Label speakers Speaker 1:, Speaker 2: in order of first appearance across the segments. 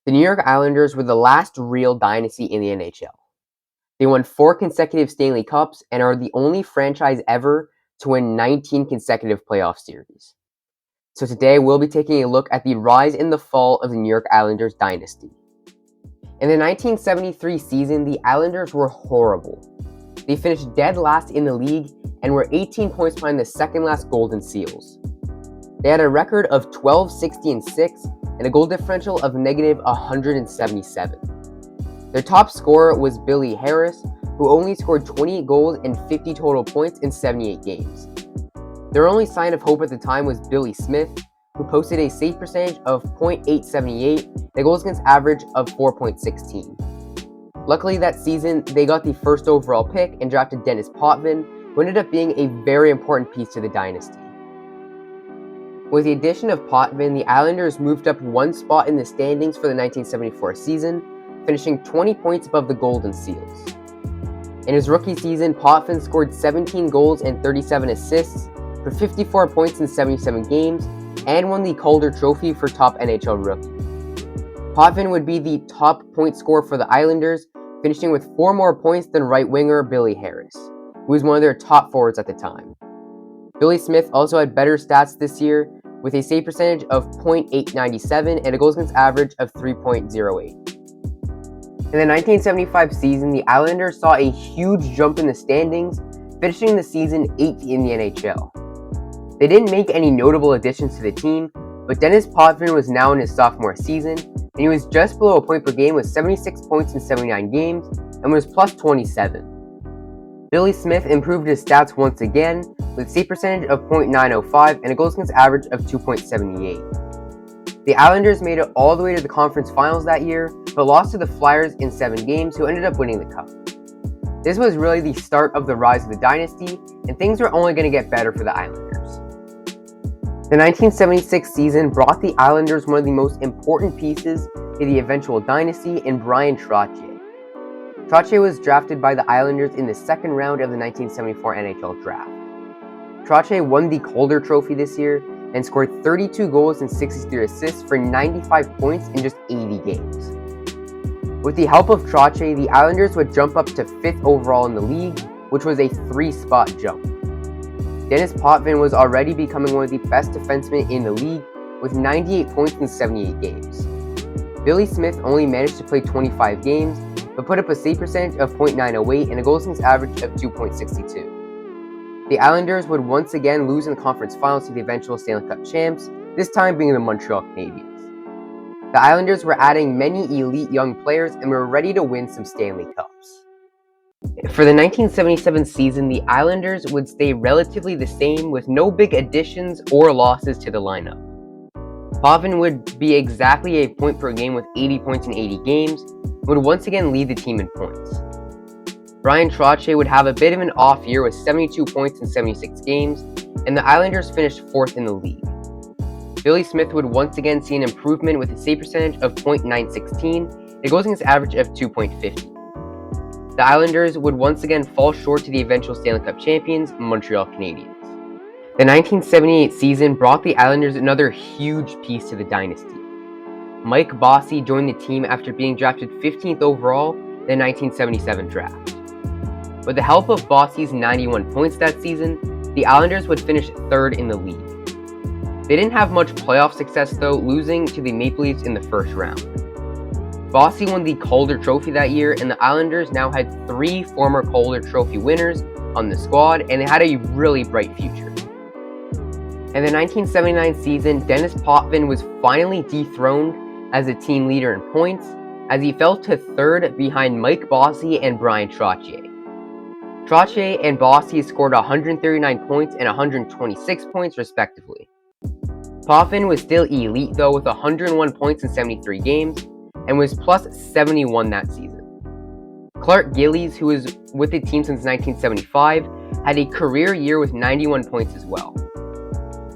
Speaker 1: The New York Islanders were the last real dynasty in the NHL. They won 4 consecutive Stanley Cups and are the only franchise ever to win 19 consecutive playoff series. So today we'll be taking a look at the rise and the fall of the New York Islanders dynasty. In the 1973 season, the Islanders were horrible. They finished dead last in the league and were 18 points behind the second last Golden Seals. They had a record of 12-60-6 and a goal differential of negative 177. Their top scorer was Billy Harris, who only scored 28 goals and 50 total points in 78 games. Their only sign of hope at the time was Billy Smith, who posted a save percentage of .878 and a goals against average of 4.16. Luckily that season, they got the first overall pick and drafted Denis Potvin, who ended up being a very important piece to the dynasty. With the addition of Potvin, the Islanders moved up one spot in the standings for the 1974 season, finishing 20 points above the Golden Seals. In his rookie season, Potvin scored 17 goals and 37 assists for 54 points in 77 games and won the Calder Trophy for top NHL rookie. Potvin would be the top point scorer for the Islanders, finishing with 4 more points than right winger Billy Harris, who was one of their top forwards at the time. Billy Smith also had better stats this year, with a save percentage of .897 and a goals against average of 3.08. In the 1975 season, the Islanders saw a huge jump in the standings, finishing the season 8th in the NHL. They didn't make any notable additions to the team, but Denis Potvin was now in his sophomore season, and he was just below a point per game with 76 points in 79 games and was plus 27. Billy Smith improved his stats once again, with a save percentage of .905 and a goals against average of 2.78. The Islanders made it all the way to the conference finals that year, but lost to the Flyers in 7 games, who ended up winning the cup. This was really the start of the rise of the dynasty, and things were only going to get better for the Islanders. The 1976 season brought the Islanders one of the most important pieces to the eventual dynasty in Bryan Trottier. Trottier was drafted by the Islanders in the second round of the 1974 NHL draft. Trottier won the Calder Trophy this year and scored 32 goals and 63 assists for 95 points in just 80 games. With the help of Trottier, the Islanders would jump up to 5th overall in the league, which was a 3-spot jump. Denis Potvin was already becoming one of the best defensemen in the league with 98 points in 78 games. Billy Smith only managed to play 25 games, but put up a save percentage of .908 and a goals against average of 2.62. The Islanders would once again lose in the conference finals to the eventual Stanley Cup champs, this time being the Montreal Canadiens. The Islanders were adding many elite young players and were ready to win some Stanley Cups. For the 1977 season, the Islanders would stay relatively the same with no big additions or losses to the lineup. Potvin would be exactly a point per game with 80 points in 80 games, and would once again lead the team in points. Bryan Trottier would have a bit of an off year with 72 points in 76 games, and the Islanders finished 4th in the league. Billy Smith would once again see an improvement with a save percentage of .916 and a goals against average of 2.50. The Islanders would once again fall short to the eventual Stanley Cup champions, Montreal Canadiens. The 1978 season brought the Islanders another huge piece to the dynasty. Mike Bossy joined the team after being drafted 15th overall in the 1977 draft. With the help of Bossy's 91 points that season, the Islanders would finish 3rd in the league. They didn't have much playoff success though, losing to the Maple Leafs in the first round. Bossy won the Calder Trophy that year, and the Islanders now had 3 former Calder Trophy winners on the squad, and they had a really bright future. In the 1979 season, Denis Potvin was finally dethroned as a team leader in points, as he fell to 3rd behind Mike Bossy and Bryan Trottier. Trottier and Bossy scored 139 points and 126 points respectively. Potvin was still elite though with 101 points in 73 games, and was plus 71 that season. Clark Gillies, who was with the team since 1975, had a career year with 91 points as well.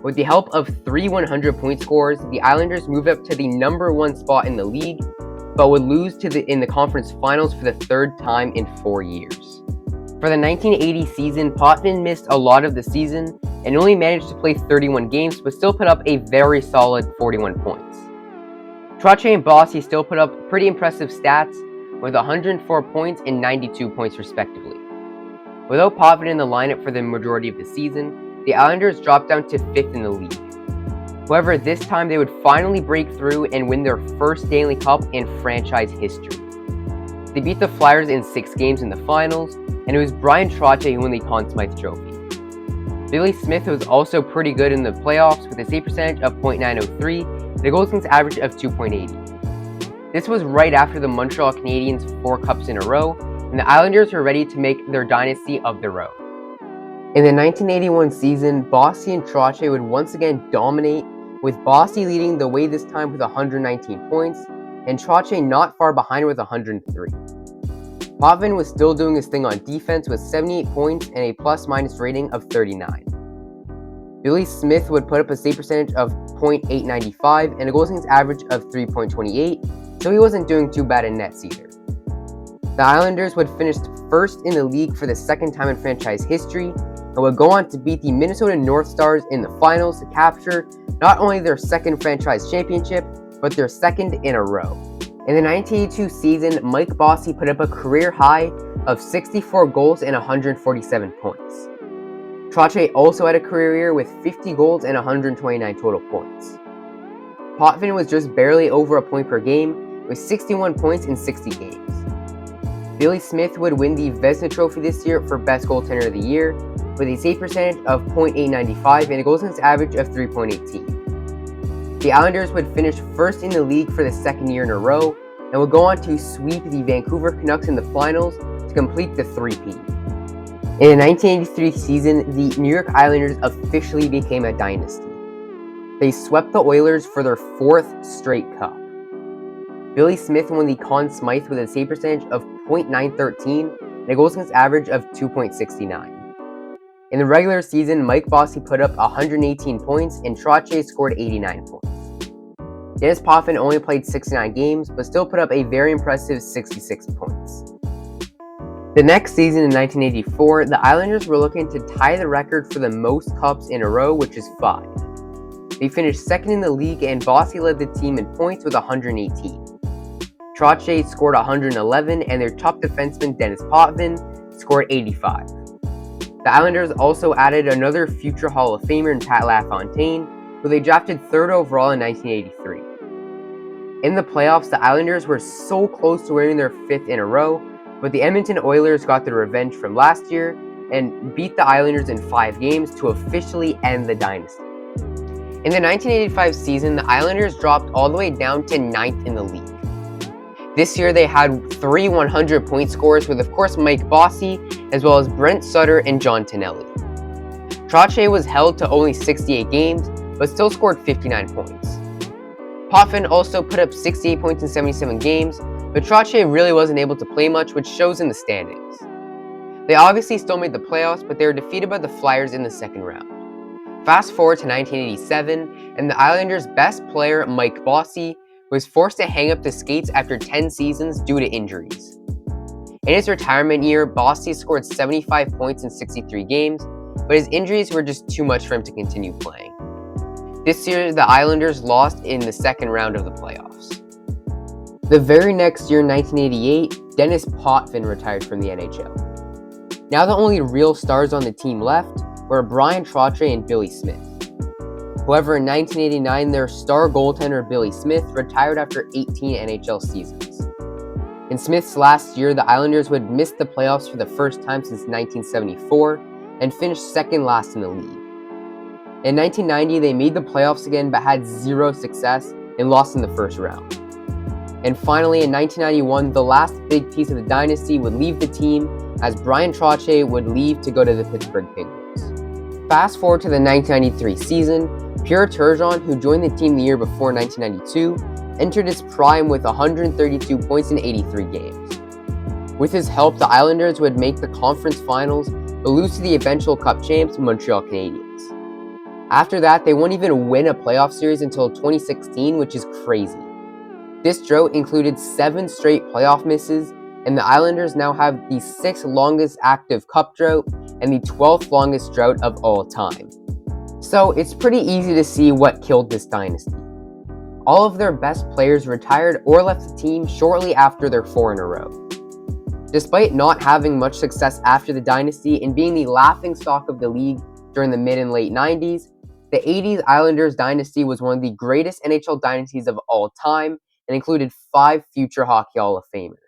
Speaker 1: With the help of 3 100-point scorers, the Islanders moved up to the number 1 spot in the league, but would lose in the conference finals for the 3rd time in 4 years. For the 1980 season, Potvin missed a lot of the season and only managed to play 31 games, but still put up a very solid 41 points. Trottier and Bossy still put up pretty impressive stats with 104 points and 92 points respectively. Without Potvin in the lineup for the majority of the season, the Islanders dropped down to 5th in the league. However, this time they would finally break through and win their first Stanley Cup in franchise history. They beat the Flyers in 6 games in the finals, and it was Bryan Trottier who won the Conn Smythe Trophy. Billy Smith was also pretty good in the playoffs with a save percentage of .903 and a goals against average of 2.80. This was right after the Montreal Canadiens' 4 cups in a row, and the Islanders were ready to make their dynasty of their own. In the 1981 season, Bossy and Trottier would once again dominate, with Bossy leading the way this time with 119 points, and Trottier not far behind with 103. Potvin was still doing his thing on defense with 78 points and a plus-minus rating of 39. Billy Smith would put up a save percentage of .895 and a goals against average of 3.28, so he wasn't doing too bad in nets either. The Islanders would finish first in the league for the second time in franchise history and would go on to beat the Minnesota North Stars in the finals to capture not only their second franchise championship, but their second in a row. In the 1982 season, Mike Bossy put up a career high of 64 goals and 147 points. Trottier also had a career year with 50 goals and 129 total points. Potvin was just barely over a point per game with 61 points in 60 games. Billy Smith would win the Vezina Trophy this year for Best Goaltender of the Year with a save percentage of .895 and a goals against average of 3.18. The Islanders would finish first in the league for the second year in a row and would go on to sweep the Vancouver Canucks in the finals to complete the three-peat. In the 1983 season, the New York Islanders officially became a dynasty. They swept the Oilers for their 4th straight cup. Billy Smith won the Conn Smythe with a save percentage of .913 and a goals against average of 2.69. In the regular season, Mike Bossy put up 118 points and Trottier scored 89 points. Denis Potvin only played 69 games, but still put up a very impressive 66 points. The next season in 1984, the Islanders were looking to tie the record for the most cups in a row, which is 5. They finished second in the league and Bossy led the team in points with 118. Trottier scored 111 and their top defenseman Denis Potvin scored 85. The Islanders also added another future Hall of Famer in Pat LaFontaine, who they drafted 3rd overall in 1983. In the playoffs, the Islanders were so close to winning their 5th in a row, but the Edmonton Oilers got their revenge from last year and beat the Islanders in 5 games to officially end the dynasty. In the 1985 season, the Islanders dropped all the way down to 9th in the league. This year they had 3 100-point scorers with, of course, Mike Bossy, as well as Brent Sutter and John Tonelli. Trottier was held to only 68 games, but still scored 59 points. Potvin also put up 68 points in 77 games, but Trottier really wasn't able to play much, which shows in the standings. They obviously still made the playoffs, but they were defeated by the Flyers in the second round. Fast forward to 1987, and the Islanders' best player, Mike Bossy, was forced to hang up the skates after 10 seasons due to injuries. In his retirement year, Bossy scored 75 points in 63 games, but his injuries were just too much for him to continue playing. This year, the Islanders lost in the second round of the playoffs. The very next year, 1988, Denis Potvin retired from the NHL. Now the only real stars on the team left were Bryan Trottier and Billy Smith. However, in 1989, their star goaltender Billy Smith retired after 18 NHL seasons. In Smith's last year, the Islanders would miss the playoffs for the first time since 1974 and finished second last in the league. In 1990, they made the playoffs again but had 0 success and lost in the first round. And finally, in 1991, the last big piece of the dynasty would leave the team as Bryan Trottier would leave to go to the Pittsburgh Penguins. Fast forward to the 1993 season, Pierre Turgeon, who joined the team the year before 1992, entered his prime with 132 points in 83 games. With his help, the Islanders would make the conference finals but lose to the eventual Cup champs Montreal Canadiens. After that, they won't even win a playoff series until 2016, which is crazy. This drought included 7 straight playoff misses, and the Islanders now have the 6th longest active Cup drought and the 12th longest drought of all time. So it's pretty easy to see what killed this dynasty. All of their best players retired or left the team shortly after their 4 in a row. Despite not having much success after the dynasty and being the laughingstock of the league during the mid and late 90s, the 80s Islanders Dynasty was one of the greatest NHL dynasties of all time and included 5 future Hockey Hall of Famers.